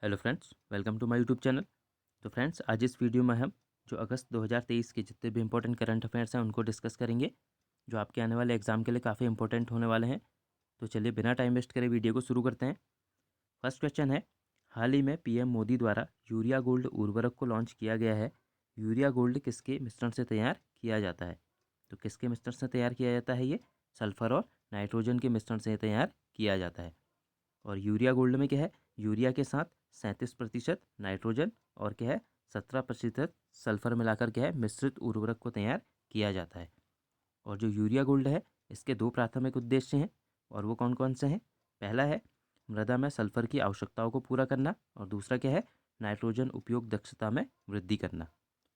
Hello friends, welcome to my YouTube channel. तो friends, आज इस वीडियो में हम जो अगस्त 2023 के जितने भी इंपॉर्टेंट करंट अफेयर्स हैं उनको डिस्कस करेंगे, जो आपके आने वाले एग्जाम के लिए काफ़ी इंपॉर्टेंट होने वाले हैं। तो चलिए बिना टाइम वेस्ट करे वीडियो को शुरू करते हैं। फर्स्ट क्वेश्चन है, हाल ही में पीएम मोदी द्वारा यूरिया गोल्ड उर्वरक को लॉन्च किया गया है। यूरिया गोल्ड किसके मिश्रण से तैयार किया जाता है? तो किसके मिश्रण से तैयार किया जाता है ये? सल्फर और नाइट्रोजन के मिश्रण से तैयार किया जाता है। और यूरिया गोल्ड में क्या है? यूरिया के साथ 37% नाइट्रोजन और क्या है 17% सल्फर मिलाकर क्या है मिश्रित उर्वरक को तैयार किया जाता है। और जो यूरिया गोल्ड है इसके दो प्राथमिक उद्देश्य हैं, और वो कौन कौन से हैं? पहला है मृदा में सल्फर की आवश्यकताओं को पूरा करना, और दूसरा क्या है नाइट्रोजन उपयोग दक्षता में वृद्धि करना।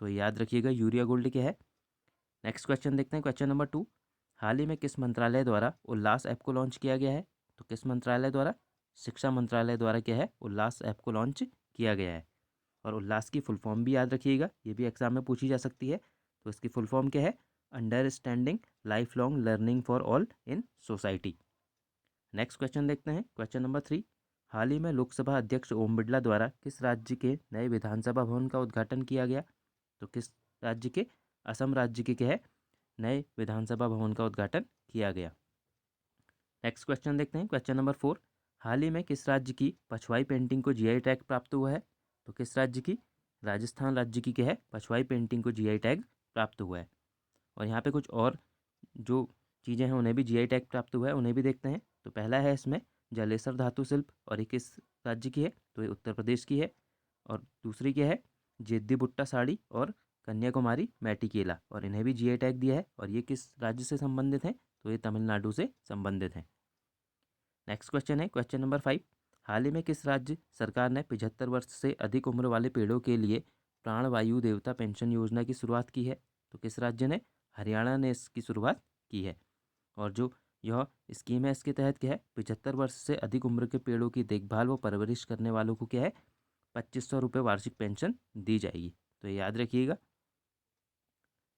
तो याद रखिएगा यूरिया गोल्ड क्या है। नेक्स्ट क्वेश्चन देखते हैं, क्वेश्चन नंबर 2। हाल ही में किस मंत्रालय द्वारा उल्लास ऐप को लॉन्च किया गया है? तो किस मंत्रालय द्वारा? शिक्षा मंत्रालय द्वारा क्या है उल्लास ऐप को लॉन्च किया गया है। और उल्लास की फुल फॉर्म भी याद रखिएगा, ये भी एग्जाम में पूछी जा सकती है। तो इसकी फुल फॉर्म क्या है? Understanding life long learning for all in society. Next question देखते हैं, क्वेश्चन नंबर 3। हाल ही में लोकसभा अध्यक्ष ओम बिरला द्वारा किस राज्य के नए विधानसभा भवन का उद्घाटन किया गया? तो किस राज्य के? असम राज्य के क्या है नए विधानसभा भवन का उद्घाटन किया गया। नेक्स्ट क्वेश्चन देखते हैं, क्वेश्चन नंबर 4। हाल ही में किस राज्य की पछवाई पेंटिंग को जीआई टैग प्राप्त हुआ है? तो किस राज्य की? राजस्थान राज्य की क्या है पछवाई पेंटिंग को जीआई टैग प्राप्त हुआ है। और यहाँ पे कुछ और जो चीज़ें हैं उन्हें भी जीआई टैग प्राप्त हुआ है, उन्हें भी देखते हैं। तो पहला है इसमें जलेसर धातु शिल्प, और ये किस राज्य की है? तो ये उत्तर प्रदेश की है। और दूसरी क्या है? जेद्दी बुट्टा साड़ी और कन्याकुमारी मैटी केला, और इन्हें भी जीआई टैग दिया है। और ये किस राज्य से संबंधित हैं? तो ये तमिलनाडु से संबंधित हैं। नेक्स्ट क्वेश्चन है, क्वेश्चन नंबर 5। हाल ही में किस राज्य सरकार ने 75 वर्ष से अधिक उम्र वाले पेड़ों के लिए प्राणवायु देवता पेंशन योजना की शुरुआत की है? तो किस राज्य ने? हरियाणा ने इसकी शुरुआत की है। और जो यह स्कीम है इसके तहत क्या है 75 वर्ष से अधिक उम्र के पेड़ों की देखभाल व परवरिश करने वालों को क्या है 2500 रुपये वार्षिक पेंशन दी जाएगी। तो ये याद रखिएगा।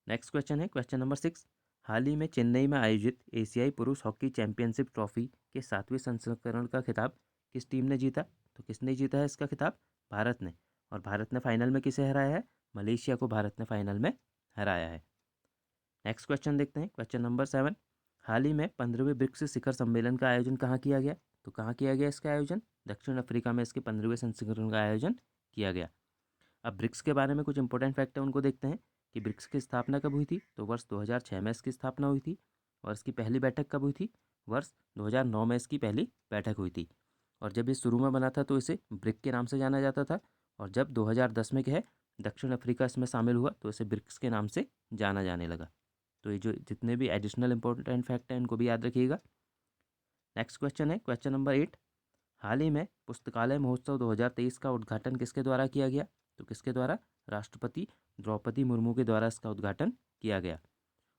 नेक्स्ट क्वेश्चन है, क्वेश्चन नंबर 6। हाल ही में चेन्नई में आयोजित एशियाई पुरुष हॉकी चैंपियनशिप ट्रॉफी के 7वें संस्करण का खिताब किस टीम ने जीता? तो किसने जीता है इसका खिताब? भारत ने। और भारत ने फाइनल में किसे हराया है? मलेशिया को भारत ने फाइनल में हराया है। नेक्स्ट क्वेश्चन देखते हैं, क्वेश्चन नंबर 7। हाल ही में 15वें ब्रिक्स शिखर सम्मेलन का आयोजन कहाँ किया गया? तो कहाँ किया गया इसका आयोजन? दक्षिण अफ्रीका में इसके 15वें संस्करण का आयोजन किया गया। अब ब्रिक्स के बारे में कुछ इंपॉर्टेंट फैक्ट है उनको देखते हैं कि ब्रिक्स की स्थापना कब हुई थी? तो वर्ष 2006 में इसकी स्थापना हुई थी। और इसकी पहली बैठक कब हुई थी? वर्ष 2009 में इसकी पहली बैठक हुई थी। और जब ये शुरू में बना था तो इसे ब्रिक के नाम से जाना जाता था। और जब 2010 में क्या है दक्षिण अफ्रीका इसमें शामिल हुआ तो इसे ब्रिक्स के नाम से जाना जाने लगा। तो ये जो जितने भी एडिशनल इंपॉर्टेंट फैक्ट हैं इनको भी याद रखिएगा। नेक्स्ट क्वेश्चन है, क्वेश्चन नंबर 8। हाल ही में पुस्तकालय महोत्सव 2023 का उद्घाटन किसके द्वारा किया गया? तो किसके द्वारा? राष्ट्रपति द्रौपदी मुर्मू के द्वारा इसका उद्घाटन किया गया।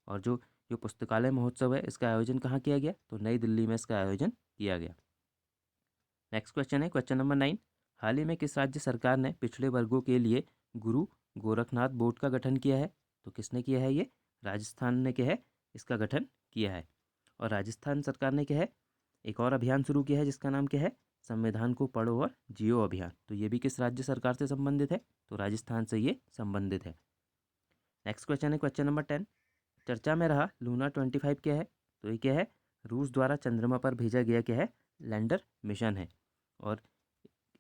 और जो पुस्तकालय महोत्सव है इसका आयोजन कहाँ किया गया? तो नई दिल्ली में इसका आयोजन किया गया। नेक्स्ट क्वेश्चन है, क्वेश्चन नंबर 9। हाल ही में किस राज्य सरकार ने पिछड़े वर्गों के लिए गुरु गोरखनाथ बोर्ड का गठन किया है? तो किसने किया है ये? राजस्थान ने क्या है इसका गठन किया है। और राजस्थान सरकार ने क्या है एक और अभियान शुरू किया है जिसका नाम क्या है संविधान को पढ़ो और जियो अभियान। तो ये भी किस राज्य सरकार से संबंधित है? तो राजस्थान से ये संबंधित है। नेक्स्ट क्वेश्चन है, क्वेश्चन नंबर 10। चर्चा में रहा लूना 25 क्या है? तो ये क्या है रूस द्वारा चंद्रमा पर भेजा गया क्या है लैंडर मिशन है। और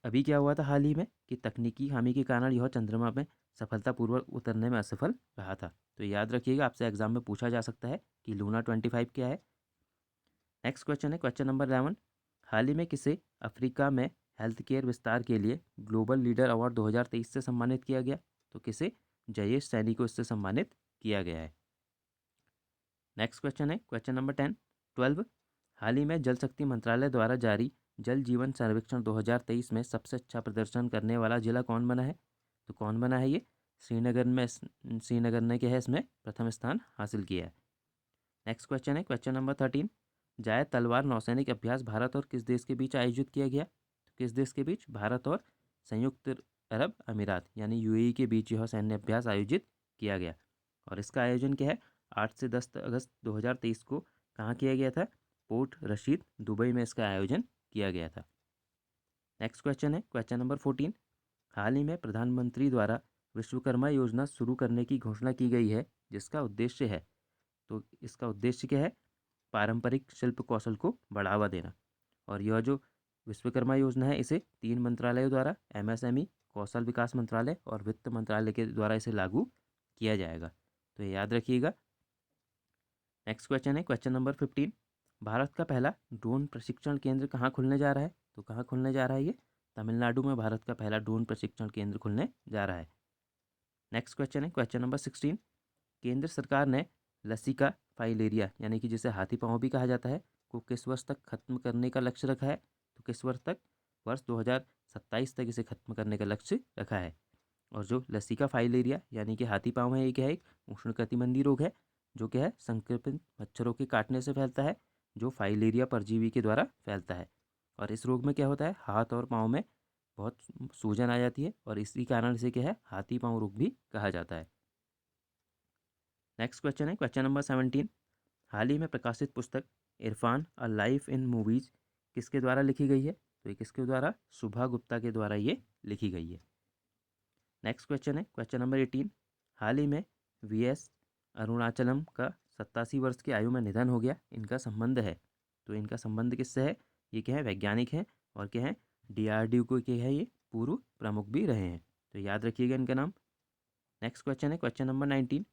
अभी क्या हुआ था हाल ही में कि तकनीकी खामी के कारण यह चंद्रमा में सफलतापूर्वक उतरने में असफल रहा था। तो याद रखिएगा, आपसे एग्जाम में पूछा जा सकता है कि लूना 25 क्या है। नेक्स्ट क्वेश्चन है, क्वेश्चन नंबर 11। हाल ही में किसे अफ्रीका में हेल्थ केयर विस्तार के लिए ग्लोबल लीडर अवार्ड 2023 से सम्मानित किया गया? तो किसे? जयेश सैनी को इससे सम्मानित किया गया है। नेक्स्ट क्वेश्चन है, क्वेश्चन नंबर 12। हाल ही में जल शक्ति मंत्रालय द्वारा जारी जल जीवन सर्वेक्षण 2023 में सबसे अच्छा प्रदर्शन करने वाला जिला कौन बना है? तो कौन बना है ये? श्रीनगर ने क्या है इसमें प्रथम स्थान हासिल किया है। नेक्स्ट क्वेश्चन है, क्वेश्चन नंबर 13। जायद तलवार नौसैनिक अभ्यास भारत और किस देश के बीच आयोजित किया गया? तो किस देश के बीच? भारत और संयुक्त अरब अमीरात यानी यूएई के बीच यह सैन्य अभ्यास आयोजित किया गया। और इसका आयोजन क्या है 8 से 10 अगस्त 2023 को कहाँ किया गया था? पोर्ट रशीद दुबई में इसका आयोजन किया गया था। नेक्स्ट क्वेश्चन है क्वेश्चन नंबर 14। हाल ही में प्रधानमंत्री द्वारा विश्वकर्मा योजना शुरू करने की घोषणा की गई है, जिसका उद्देश्य है, तो इसका उद्देश्य क्या है? पारंपरिक शिल्प कौशल को बढ़ावा देना। और यह जो विश्वकर्मा योजना है इसे 3 मंत्रालयों द्वारा एमएसएमई, कौशल विकास मंत्रालय और वित्त मंत्रालय के द्वारा इसे लागू किया जाएगा, तो ये याद रखिएगा। नेक्स्ट क्वेश्चन है क्वेश्चन नंबर 15। भारत का पहला ड्रोन प्रशिक्षण केंद्र कहाँ खुलने जा रहा है? तो कहाँ खुलने जा रहा है ये? तमिलनाडु में भारत का पहला ड्रोन प्रशिक्षण केंद्र खुलने जा रहा है। नेक्स्ट क्वेश्चन है क्वेश्चन नंबर 16। केंद्र सरकार ने लसिका फाइलेरिया यानी कि जिसे हाथी पाँव भी कहा जाता है को किस वर्ष तक खत्म करने का लक्ष्य रखा है? तो किस वर्ष तक? वर्ष 2027 तक इसे खत्म करने का लक्ष्य रखा है। और जो लसिका फाइलेरिया यानी कि हाथी पाँव है, ये क्या है? एक उष्णकटिबंधीय रोग है जो क्या है संक्रमित मच्छरों के काटने से फैलता है, जो फाइलेरिया परजीवी के द्वारा फैलता है। और इस रोग में क्या होता है? हाथ और पाँव में बहुत सूजन आ जाती है और इसी कारण से क्या है हाथी पाँव रोग भी कहा जाता है। नेक्स्ट क्वेश्चन है क्वेश्चन नंबर 17। हाल ही में प्रकाशित पुस्तक Irfan a life in movies किसके द्वारा लिखी गई है? तो ये किसके द्वारा? शुभा गुप्ता के द्वारा ये लिखी गई है। नेक्स्ट क्वेश्चन है क्वेश्चन नंबर 18। हाल ही में वीएस अरुणाचलम का 87 वर्ष की आयु में निधन हो गया, इनका संबंध है, तो इनका संबंध किससे है? ये क्या है? वैज्ञानिक हैं और क्या है डीआरडीओ को क्या है ये पूर्व प्रमुख भी रहे हैं, तो याद रखिएगा इनका नाम। नेक्स्ट क्वेश्चन है क्वेश्चन नंबर 19।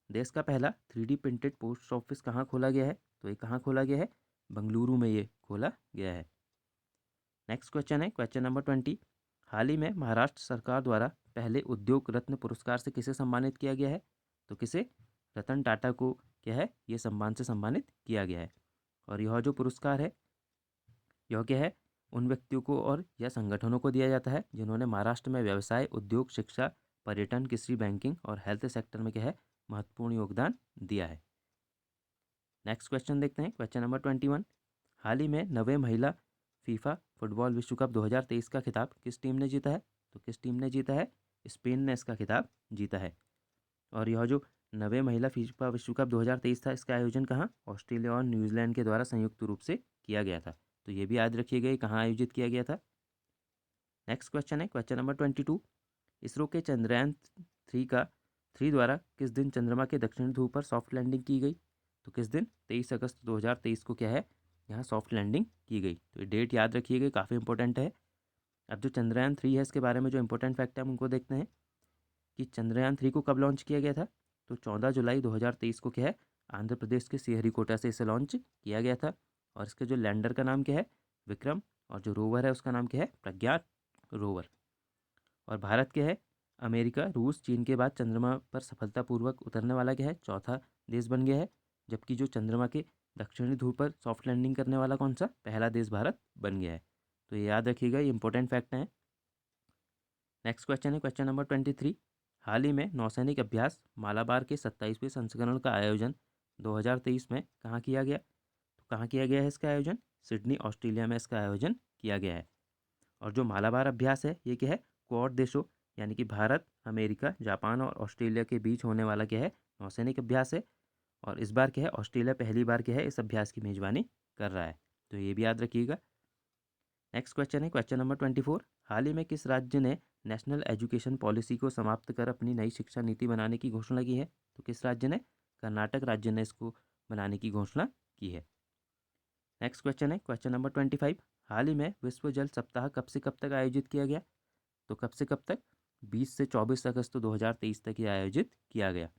देश का पहला 3D प्रिंटेड पोस्ट ऑफिस कहाँ खोला गया है? तो ये कहाँ खोला गया है? बंगलुरु में ये खोला गया है। नेक्स्ट क्वेश्चन है क्वेश्चन नंबर 20। हाल ही में महाराष्ट्र सरकार द्वारा पहले उद्योग रत्न पुरस्कार से किसे सम्मानित किया गया है? तो किसे? रतन टाटा को क्या है ये सम्मान से सम्मानित किया गया है। और यह जो पुरस्कार है यह क्या है उन व्यक्तियों को और या संगठनों को दिया जाता है जिन्होंने महाराष्ट्र में व्यवसाय, उद्योग, शिक्षा, पर्यटन, कृषि, बैंकिंग और हेल्थ सेक्टर में क्या है महत्वपूर्ण योगदान दिया है। नेक्स्ट क्वेश्चन देखते हैं क्वेश्चन नंबर 21। हाल ही में नवे महिला फीफा फुटबॉल विश्व कप 2023 का खिताब किस टीम ने जीता है? तो किस टीम ने जीता है? स्पेन ने इसका खिताब जीता है। और यह जो नवे महिला फीफा विश्व कप 2023 था, इसका आयोजन कहाँ? ऑस्ट्रेलिया और न्यूजीलैंड के द्वारा संयुक्त रूप से किया गया था, तो ये भी याद रखिएगा ये कहाँ आयोजित किया गया था। नेक्स्ट क्वेश्चन है क्वेश्चन नंबर 22। इसरो के चंद्रयान 3 द्वारा किस दिन चंद्रमा के दक्षिणी ध्रुव पर सॉफ्ट लैंडिंग की गई? तो किस दिन? 23 अगस्त 2023 को क्या है यहाँ सॉफ्ट लैंडिंग की गई, तो ये डेट याद रखिएगा काफ़ी इंपॉर्टेंट है। अब जो चंद्रयान 3 है इसके बारे में जो इंपॉर्टेंट फैक्ट है हम उनको देखते हैं कि चंद्रयान 3 को कब लॉन्च किया गया था? तो 14 जुलाई 2023 को क्या है आंध्र प्रदेश के श्रीहरिकोटा से इसे लॉन्च किया गया था। और इसके जो लैंडर का नाम क्या है? विक्रम। और जो रोवर है उसका नाम क्या है? प्रज्ञान रोवर। और भारत क्या है अमेरिका, रूस, चीन के बाद चंद्रमा पर सफलतापूर्वक उतरने वाला क्या है चौथा देश बन गया है। जबकि जो चंद्रमा के दक्षिणी ध्रुव पर सॉफ्ट लैंडिंग करने वाला कौन सा पहला देश भारत बन गया है, तो ये याद रखिएगा ये इंपॉर्टेंट फैक्ट है। नेक्स्ट क्वेश्चन है क्वेश्चन नंबर 23। हाल ही में नौसैनिक अभ्यास मालाबार के 27वें संस्करण का आयोजन 2023 में कहाँ किया गया? तो कहाँ किया गया है इसका आयोजन? सिडनी, ऑस्ट्रेलिया में इसका आयोजन किया गया है। और जो मालाबार अभ्यास है ये क्या है क्वाड देशों यानी कि भारत, अमेरिका, जापान और ऑस्ट्रेलिया के बीच होने वाला क्या है नौसैनिक अभ्यास है। और इस बार क्या है ऑस्ट्रेलिया पहली बार क्या है इस अभ्यास की मेजबानी कर रहा है, तो ये भी याद रखिएगा। नेक्स्ट क्वेश्चन है क्वेश्चन नंबर 24। हाल ही में किस राज्य ने नेशनल एजुकेशन पॉलिसी को समाप्त कर अपनी नई शिक्षा नीति बनाने की घोषणा की है? तो किस राज्य ने? कर्नाटक राज्य ने इसको बनाने की घोषणा की है। नेक्स्ट क्वेश्चन है क्वेश्चन नंबर 25। हाल ही में विश्व जल सप्ताह कब से कब तक आयोजित किया गया? तो कब से कब तक? 20 से 24 अगस्त 2023 तक ये आयोजित किया गया।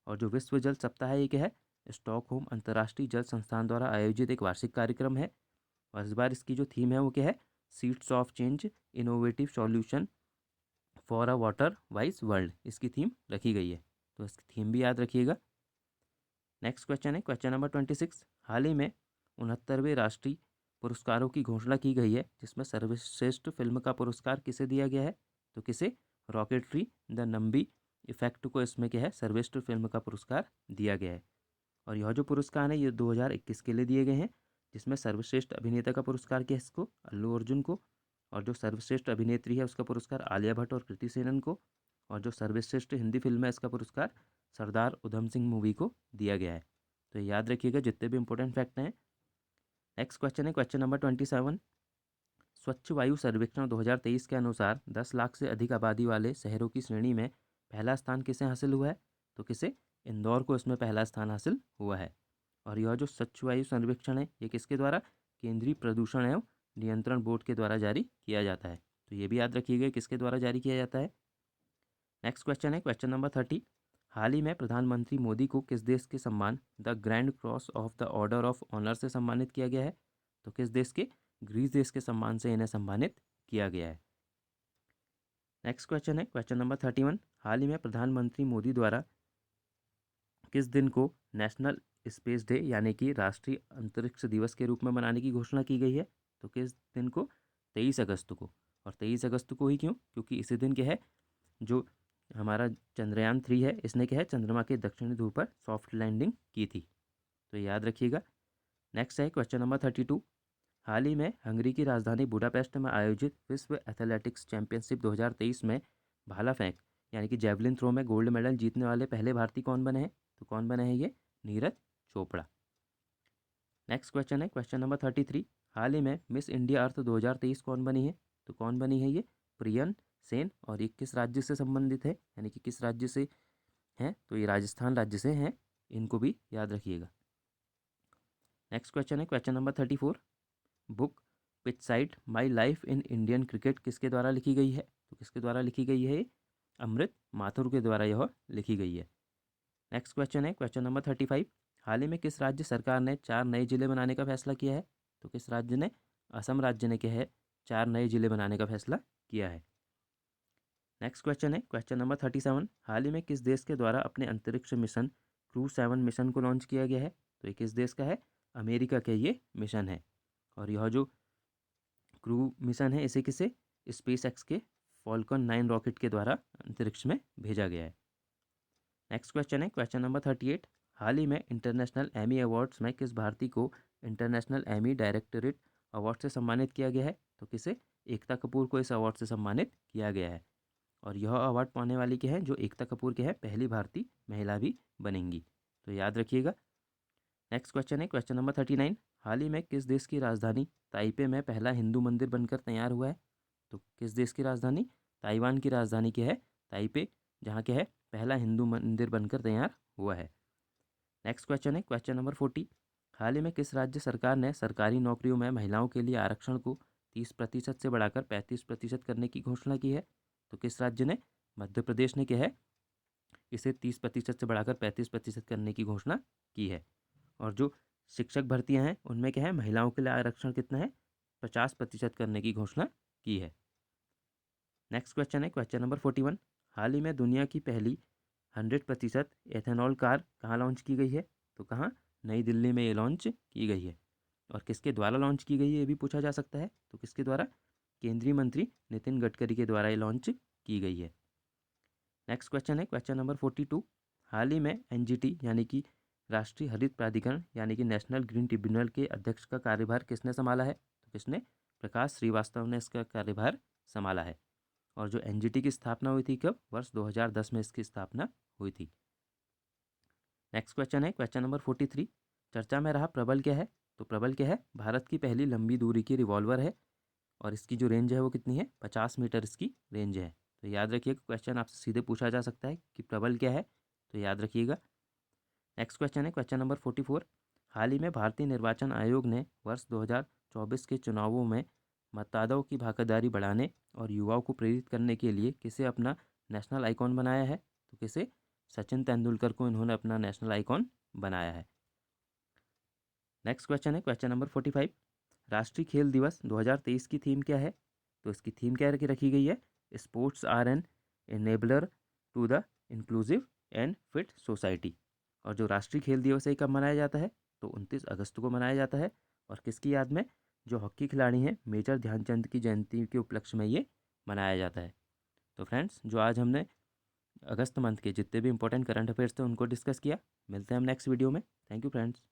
और जो विश्व जल सप्ताह है ये क्या है स्टॉकहोम अंतर्राष्ट्रीय जल संस्थान द्वारा आयोजित एक वार्षिक कार्यक्रम है। और इस बार इसकी जो थीम है वो क्या है seeds of change, innovative solution for a water wise world, इसकी थीम रखी गई है, तो इसकी थीम भी याद रखिएगा। नेक्स्ट क्वेश्चन है क्वेश्चन नंबर 26। हाल ही में 69वें राष्ट्रीय पुरस्कारों की घोषणा की गई है जिसमें सर्वश्रेष्ठ फिल्म का पुरस्कार किसे दिया गया है? तो किसे? रॉकेटरी द नंबी इफेक्ट को इसमें क्या है सर्वश्रेष्ठ फिल्म का पुरस्कार दिया गया है। और यह जो पुरस्कार है ये 2021 के लिए दिए गए हैं, जिसमें सर्वश्रेष्ठ अभिनेता का पुरस्कार किया इसको अल्लू अर्जुन को। और जो सर्वश्रेष्ठ अभिनेत्री है उसका पुरस्कार आलिया भट्ट और कृति सेनन को। और जो सर्वश्रेष्ठ हिंदी फिल्म है इसका पुरस्कार सरदार उधम सिंह मूवी को दिया गया है, तो याद रखिएगा जितने भी इंपॉर्टेंट फैक्ट हैं। नेक्स्ट क्वेश्चन है क्वेश्चन नंबर 27। स्वच्छ वायु सर्वेक्षण 2023 के अनुसार 10 लाख से अधिक आबादी वाले शहरों की श्रेणी में पहला स्थान किसे हासिल हुआ है? तो किसे? इंदौर को इसमें पहला स्थान हासिल हुआ है। और यह जो स्वच्छ वायु सर्वेक्षण है ये किसके द्वारा? केंद्रीय प्रदूषण एवं नियंत्रण बोर्ड के द्वारा जारी किया जाता है। तो ये भी याद रखिएगा किसके द्वारा जारी किया जाता है। नेक्स्ट क्वेश्चन है क्वेश्चन नंबर 30। हाल ही में प्रधानमंत्री मोदी को किस देश के सम्मान the grand cross of the order of honour से सम्मानित किया गया है? तो किस देश के? ग्रीस देश के सम्मान से इन्हें सम्मानित किया गया है। नेक्स्ट क्वेश्चन है क्वेश्चन नंबर 31। हाल ही में प्रधानमंत्री मोदी द्वारा किस दिन को नेशनल स्पेस डे यानी कि राष्ट्रीय अंतरिक्ष दिवस के रूप में मनाने की घोषणा की गई है? तो किस दिन को? 23 अगस्त को। और 23 अगस्त को ही क्यों? क्योंकि इसी दिन क्या है जो हमारा चंद्रयान 3 है इसने क्या है चंद्रमा के दक्षिणी ध्रुव पर सॉफ्ट लैंडिंग की थी। तो याद रखिएगा। नेक्स्ट है क्वेश्चन नंबर 32। हाल ही में हंगरी की राजधानी बुडापेस्ट में आयोजित विश्व एथलेटिक्स चैंपियनशिप 2023 में भाला फेंक यानी कि जेवलिन थ्रो में गोल्ड मेडल जीतने वाले पहले भारतीय कौन बने हैं? तो कौन बने हैं ये? नीरज चोपड़ा। नेक्स्ट क्वेश्चन है क्वेश्चन नंबर 33। हाल ही में मिस इंडिया अर्थ 2023 कौन बनी है? तो कौन बनी है ये? प्रियन सेन। और ये किस राज्य से संबंधित है यानी कि किस राज्य से हैं? तो ये राजस्थान राज्य से हैं। इनको भी याद रखिएगा। नेक्स्ट क्वेश्चन है question number 34। Book Pitchside my life in Indian cricket किसके द्वारा लिखी गई है? तो किसके द्वारा लिखी गई है? अमृत माथुर के द्वारा यह लिखी गई है। नेक्स्ट क्वेश्चन है क्वेश्चन नंबर 35। हाल ही में किस राज्य सरकार ने 4 नए जिले बनाने का फैसला किया है? तो किस राज्य ने? असम राज्य ने क्या है 4 नए जिले बनाने का फैसला किया है। नेक्स्ट क्वेश्चन है क्वेश्चन नंबर 37। हाल ही में किस देश के द्वारा अपने अंतरिक्ष मिशन क्रू 7 मिशन को लॉन्च किया गया है? तो ये किस देश का है? अमेरिका का ये मिशन है। और यह जो क्रू मिशन है इसे किसे? स्पेस एक्स के फॉल्कन 9 रॉकेट के द्वारा अंतरिक्ष में भेजा गया है। नेक्स्ट क्वेश्चन है क्वेश्चन नंबर 38। हाल ही में इंटरनेशनल एमी अवार्ड्स में किस भारतीय को इंटरनेशनल एमी डायरेक्टरेट अवार्ड से सम्मानित किया गया है? तो किसे? एकता कपूर को इस अवार्ड से सम्मानित किया गया है। और यह अवार्ड पाने वाली क्या है? जो एकता कपूर के है पहली भारतीय महिला भी बनेंगी। तो याद रखिएगा। नेक्स्ट क्वेश्चन है क्वेश्चन नंबर 39। हाल ही में किस देश की राजधानी ताइपे में पहला हिंदू मंदिर बनकर तैयार हुआ है? तो किस देश की राजधानी? ताइवान की राजधानी क्या है? ताइपे, जहाँ क्या है पहला हिंदू मंदिर बनकर तैयार हुआ है। नेक्स्ट क्वेश्चन है क्वेश्चन नंबर 40। हाल ही में किस राज्य सरकार ने सरकारी नौकरियों में महिलाओं के लिए आरक्षण को 30% से बढ़ाकर 35% करने की घोषणा की है? तो किस राज्य ने? मध्य प्रदेश ने क्या है इसे 30% से बढ़ाकर 35% करने की घोषणा की है। और जो शिक्षक भर्तियां हैं उनमें क्या है महिलाओं के लिए आरक्षण कितना है? 50% करने की घोषणा की है। नेक्स्ट क्वेश्चन है क्वेश्चन नंबर 41। हाल ही में दुनिया की पहली 100% एथेनॉल कार कहाँ लॉन्च की गई है? तो कहाँ? नई दिल्ली में ये लॉन्च की गई है। और किसके द्वारा लॉन्च की गई है ये भी पूछा जा सकता है। तो किसके द्वारा? केंद्रीय मंत्री नितिन गडकरी के द्वारा ये लॉन्च की गई है। नेक्स्ट क्वेश्चन है क्वेश्चन नंबर 42। हाल ही में एनजीटी यानी कि राष्ट्रीय हरित प्राधिकरण यानी कि नेशनल ग्रीन ट्रिब्यूनल के अध्यक्ष का कार्यभार किसने संभाला है? तो किसने? प्रकाश श्रीवास्तव ने इसका कार्यभार संभाला है। और जो एनजीटी की स्थापना हुई थी कब? वर्ष 2010 में इसकी स्थापना हुई थी। नेक्स्ट क्वेश्चन है क्वेश्चन नंबर 43। चर्चा में रहा प्रबल क्या है? तो प्रबल क्या है? भारत की पहली लंबी दूरी की रिवॉल्वर है। और इसकी जो रेंज है वो कितनी है? 50 मीटर इसकी रेंज है। तो याद रखिएगा क्वेश्चन आपसे सीधे पूछा जा सकता है कि प्रबल क्या है, तो याद रखिएगा। नेक्स्ट क्वेश्चन है क्वेश्चन नंबर 44। हाल ही में भारतीय निर्वाचन आयोग ने वर्ष 2024 के चुनावों में मतदाताओं की भागीदारी बढ़ाने और युवाओं को प्रेरित करने के लिए किसे अपना नेशनल आइकॉन बनाया है? तो किसे? सचिन तेंदुलकर को इन्होंने अपना नेशनल आइकॉन बनाया है। नेक्स्ट क्वेश्चन है क्वेश्चन नंबर 45। राष्ट्रीय खेल दिवस 2023 की थीम क्या है? तो इसकी थीम क्या रखी गई है? Sports are an enabler to the inclusive and fit society. और जो राष्ट्रीय खेल दिवस है कब मनाया जाता है? तो 29 अगस्त को मनाया जाता है। और किसकी याद में? जो हॉकी खिलाड़ी हैं मेजर ध्यानचंद की जयंती के उपलक्ष्य में ये मनाया जाता है। तो फ्रेंड्स जो आज हमने अगस्त मंथ के जितने भी इंपॉर्टेंट करंट अफेयर्स थे उनको डिस्कस किया। मिलते हैं हम नेक्स्ट वीडियो में। Thank you friends.